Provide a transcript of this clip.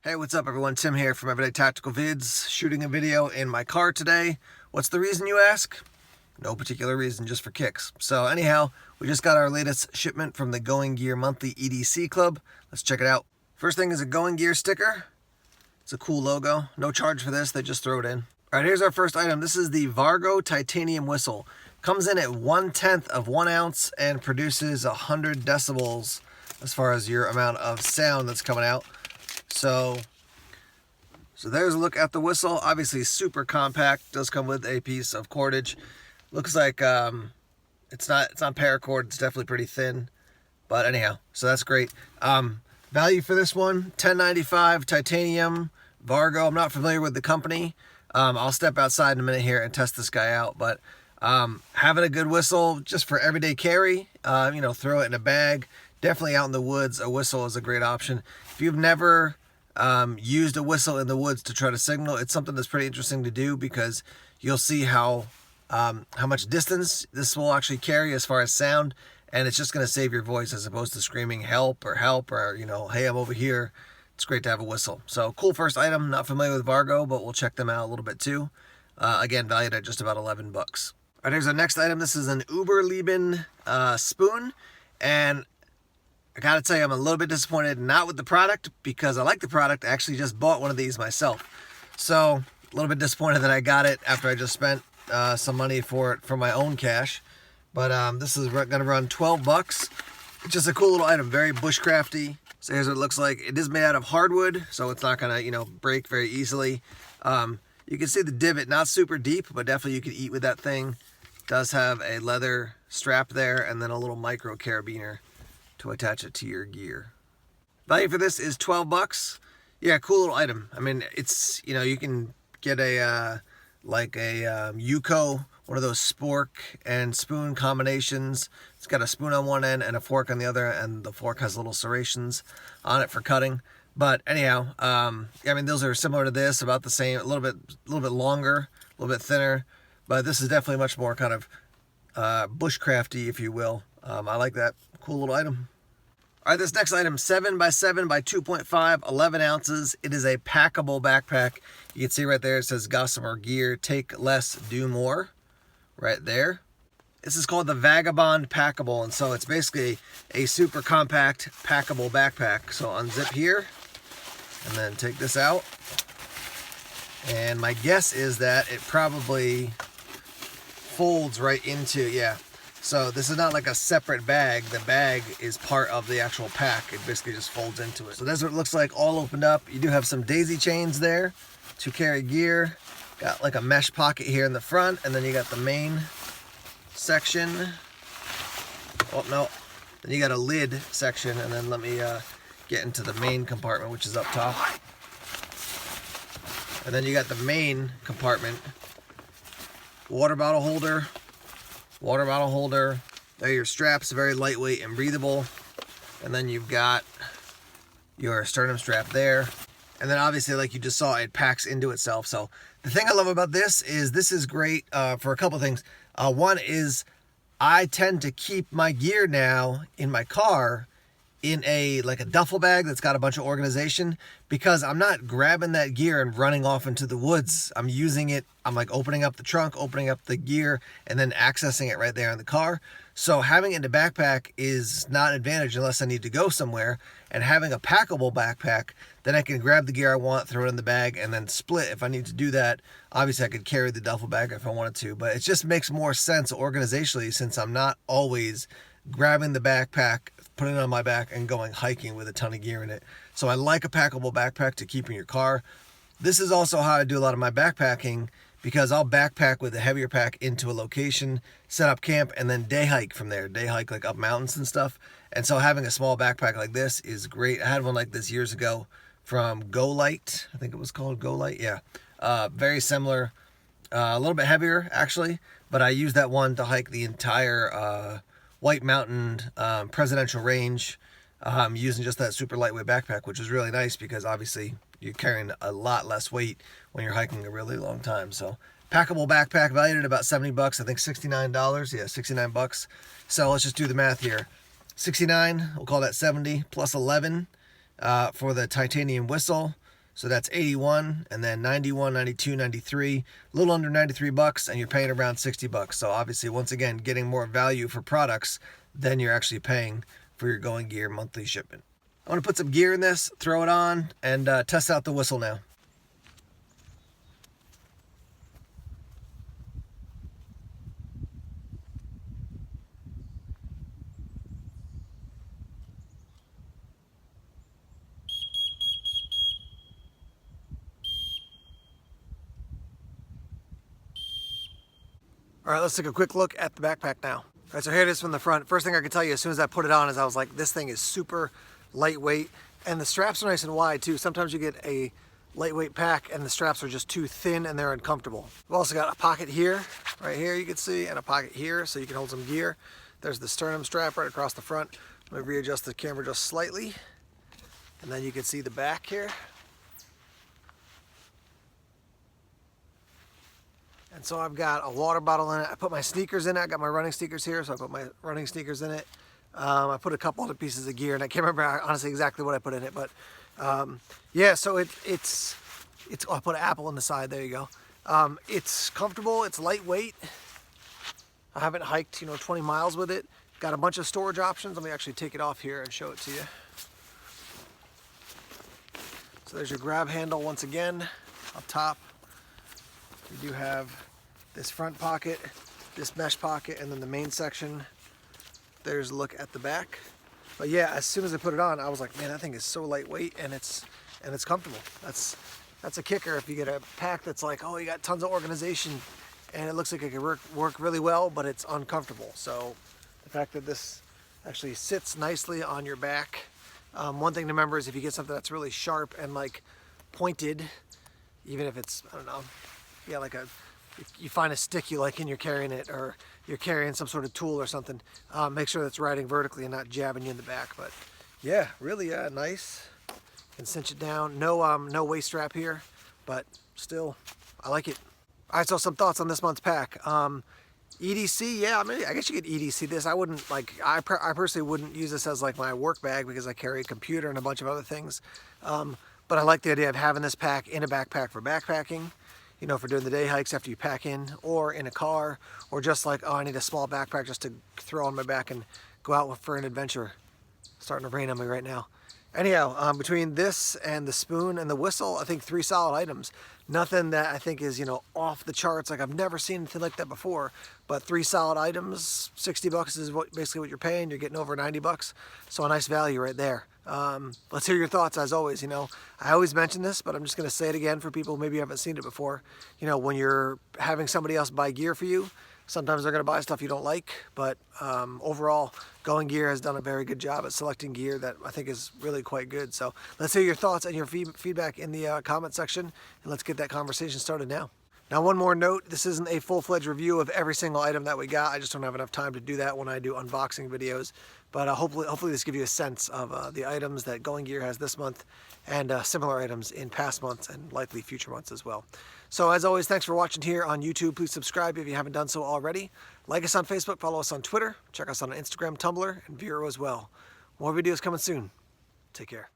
Hey, what's up everyone? Tim here from Everyday Tactical Vids, shooting a video in my car today. What's the reason, you ask? No particular reason, just for kicks. So anyhow, we just got our latest shipment from the Going Gear monthly EDC Club. Let's check it out. First thing is a Going Gear sticker. It's a cool logo. No charge for this, they just throw it in. All right, here's our first item. This is the Vargo titanium whistle. Comes in at 1/10 of 1 ounce and produces 100 decibels as far as your amount of sound that's coming out. So there's a look at the whistle. Obviously super compact. Does come with a piece of cordage. Looks like it's not paracord. It's definitely pretty thin. But anyhow, so that's great. Value for this one, $10.95, titanium, Vargo. I'm not familiar with the company. I'll step outside in a minute here and test this guy out. But having a good whistle just for everyday carry, throw it in a bag. Definitely out in the woods, a whistle is a great option. If you've never used a whistle in the woods to try to signal, it's something that's pretty interesting to do because you'll see how much distance this will actually carry as far as sound, and it's just going to save your voice as opposed to screaming help or hey, I'm over here. It's great to have a whistle. So cool first item. Not familiar with Vargo, but we'll check them out a little bit too. Again, valued at just about 11 bucks. All right, here's our next item. This is an Uberleben spoon, and I gotta tell you, I'm a little bit disappointed not with the product because I like the product. I actually just bought one of these myself. So a little bit disappointed that I got it after I just spent some money for it from my own cash. But this is gonna run 12 bucks. It's just a cool little item, very bushcrafty. So here's what it looks like. It is made out of hardwood, so it's not gonna, break very easily. You can see the divot, not super deep, but definitely you could eat with that thing. It does have a leather strap there and then a little micro carabiner to attach it to your gear. Value for this is 12 bucks. Yeah, cool little item. I mean, it's, you can get a Yuko, one of those spork and spoon combinations. It's got a spoon on one end and a fork on the other, and the fork has little serrations on it for cutting. But anyhow, those are similar to this, about the same, a little bit longer, a little bit thinner, but this is definitely much more kind of bushcrafty, if you will. I like that. Cool little item. All right, this next item, 7x7 by 2.5, 11 ounces. It is a packable backpack. You can see right there, it says Gossamer Gear, take less, do more, right there. This is called the Vagabond Packable, and so it's basically a super compact packable backpack. So unzip here, and then take this out. And my guess is that it probably folds right into, yeah. So this is not like a separate bag. The bag is part of the actual pack. It basically just folds into it. So that's what it looks like all opened up. You do have some daisy chains there to carry gear. Got like a mesh pocket here in the front, and then you got the main section. Oh no, then you got a lid section, and then let me get into the main compartment, which is up top. And then you got the main compartment. Water bottle holder. There are your straps, very lightweight and breathable. And then you've got your sternum strap there. And then obviously, like you just saw, it packs into itself. So the thing I love about this is great for a couple things. One is I tend to keep my gear now in my car in a duffel bag that's got a bunch of organization, because I'm not grabbing that gear and running off into the woods. I'm using it, I'm like opening up the trunk, opening up the gear, and then accessing it right there in the car. So having it in the backpack is not an advantage unless I need to go somewhere. And having a packable backpack, then I can grab the gear I want, throw it in the bag, and then split if I need to do that. Obviously I could carry the duffel bag if I wanted to, but it just makes more sense organizationally since I'm not always grabbing the backpack, putting it on my back, and going hiking with a ton of gear in it. So I like a packable backpack to keep in your car. This is also how I do a lot of my backpacking, because I'll backpack with a heavier pack into a location, set up camp, and then day hike from there. Day hike like up mountains and stuff. And so having a small backpack like this is great. I had one like this years ago from Go Light. I think it was called Go Light. Yeah. Very similar. A little bit heavier actually, but I used that one to hike the entire White Mountain presidential range using just that super lightweight backpack, which is really nice because obviously you're carrying a lot less weight when you're hiking a really long time. So packable backpack valued at about 70 bucks. I think $69. Yeah, 69 bucks. So let's just do the math here. 69, we'll call that 70 plus 11 for the titanium whistle. So that's 81, and then 91, 92, 93, a little under 93 bucks, and you're paying around 60 bucks. So obviously, once again, getting more value for products than you're actually paying for your Going Gear monthly shipment. I want to put some gear in this, throw it on, and test out the whistle now. All right, let's take a quick look at the backpack now. All right, so here it is from the front. First thing I can tell you as soon as I put it on is I was like, this thing is super lightweight, and the straps are nice and wide too. Sometimes you get a lightweight pack and the straps are just too thin and they're uncomfortable. We've also got a pocket here, right here you can see, and a pocket here so you can hold some gear. There's the sternum strap right across the front. Let me readjust the camera just slightly, and then you can see the back here. And so I've got a water bottle in it. I put my sneakers in it. I got my running sneakers here, so I put my running sneakers in it. I put a couple other pieces of gear, and I can't remember honestly exactly what I put in it, but yeah, so it's oh, I put an apple on the side, there you go. It's comfortable, it's lightweight. I haven't hiked, 20 miles with it. Got a bunch of storage options. Let me actually take it off here and show it to you. So there's your grab handle once again, up top. You do have this front pocket, this mesh pocket, and then the main section. There's a look at the back. But yeah, as soon as I put it on, I was like, man, that thing is so lightweight and it's comfortable. That's a kicker if you get a pack that's like, oh, you got tons of organization and it looks like it could work really well, but it's uncomfortable. So the fact that this actually sits nicely on your back. One thing to remember is if you get something that's really sharp and like pointed, even if it's, I don't know, yeah, like you find a stick you like and you're carrying it, or you're carrying some sort of tool or something, make sure that's riding vertically and not jabbing you in the back. But yeah, really nice. Can cinch it down. No waist strap here, but still, I like it. All right, so some thoughts on this month's pack. EDC, yeah, I mean, I guess you could EDC this. I wouldn't I personally wouldn't use this as like my work bag because I carry a computer and a bunch of other things. But I like the idea of having this pack in a backpack for backpacking. For doing the day hikes after you pack in, or in a car, or just like, oh, I need a small backpack just to throw on my back and go out for an adventure. It's starting to rain on me right now. Anyhow, between this and the spoon and the whistle, I think 3 solid items. Nothing that I think is, off the charts. Like I've never seen anything like that before, but 3 solid items, 60 bucks is basically what you're paying. You're getting over 90 bucks. So a nice value right there. Let's hear your thoughts as always. I always mention this, but I'm just going to say it again for people who maybe haven't seen it before. When you're having somebody else buy gear for you, sometimes they're going to buy stuff you don't like, but overall, Going Gear has done a very good job at selecting gear that I think is really quite good. So let's hear your thoughts and your feedback in the comment section, and let's get that conversation started now. Now, one more note, this isn't a full-fledged review of every single item that we got. I just don't have enough time to do that when I do unboxing videos. But hopefully this gives you a sense of the items that Going Gear has this month, and similar items in past months and likely future months as well. So as always, thanks for watching here on YouTube. Please subscribe if you haven't done so already. Like us on Facebook, follow us on Twitter, check us on Instagram, Tumblr, and Vero as well. More videos coming soon. Take care.